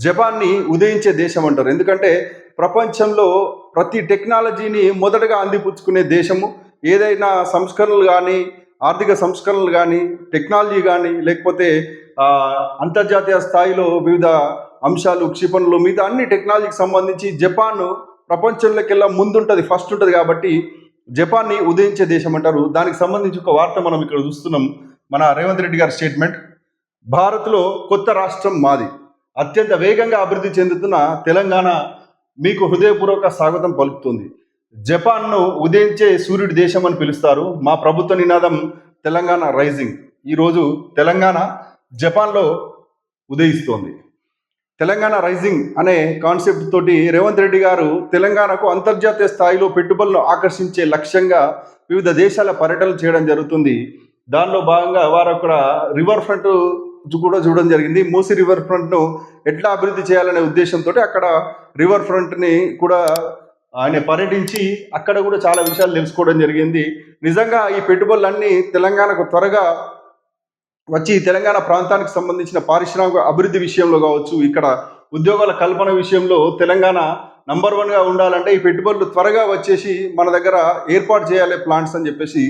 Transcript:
జపాన్ని ఉదయించే దేశం అంటారు. ఎందుకంటే ప్రపంచంలో ప్రతి టెక్నాలజీని మొదటగా అందిపుచ్చుకునే దేశము. ఏదైనా సంస్కరణలు కానీ, ఆర్థిక సంస్కరణలు కానీ, టెక్నాలజీ కానీ, లేకపోతే అంతర్జాతీయ స్థాయిలో వివిధ అంశాలు, క్షిపణులు, మిగతా అన్ని టెక్నాలజీకి సంబంధించి జపాన్ ప్రపంచంలోకెల్లా ముందుంటుంది, ఫస్ట్ ఉంటుంది. కాబట్టి జపాన్ని ఉదయించే దేశం అంటారు. దానికి సంబంధించి ఒక వార్త మనం ఇక్కడ చూస్తున్నాం. మన రేవంత్ రెడ్డి గారి స్టేట్మెంట్: భారత్లో కొత్త రాష్ట్రం మాది. అత్యంత వేగంగా అభివృద్ధి చెందుతున్న తెలంగాణ మీకు హృదయపూర్వక స్వాగతం పలుకుతుంది. జపాన్ను ఉదయించే సూర్యుడి దేశం అని పిలుస్తారు. మా ప్రభుత్వ నినాదం తెలంగాణ రైజింగ్. ఈరోజు తెలంగాణ జపాన్లో ఉదయిస్తోంది. తెలంగాణ రైజింగ్ అనే కాన్సెప్ట్ తోటి రేవంత్ రెడ్డి గారు తెలంగాణకు అంతర్జాతీయ స్థాయిలో పెట్టుబడులను ఆకర్షించే లక్ష్యంగా వివిధ దేశాల పర్యటనలు చేయడం జరుగుతుంది. దానిలో భాగంగా వారు అక్కడ రివర్ ఫ్రంట్ కూడా చూడడం జరిగింది. మూసీ రివర్ ఫ్రంట్ను ఎట్లా అభివృద్ధి చేయాలనే ఉద్దేశంతో అక్కడ రివర్ ఫ్రంట్ని కూడా ఆయన పర్యటించి అక్కడ కూడా చాలా విషయాలు తెలుసుకోవడం జరిగింది. నిజంగా ఈ పెట్టుబడులన్నీ తెలంగాణకు త్వరగా వచ్చి తెలంగాణ ప్రాంతానికి సంబంధించిన పారిశ్రామిక అభివృద్ధి విషయంలో కావచ్చు, ఇక్కడ ఉద్యోగాల కల్పన విషయంలో తెలంగాణ నంబర్ 1గా ఉండాలంటే ఈ పెట్టుబడులు త్వరగా వచ్చేసి మన దగ్గర ఏర్పాటు చేయాలి ప్లాంట్స్ అని చెప్పేసి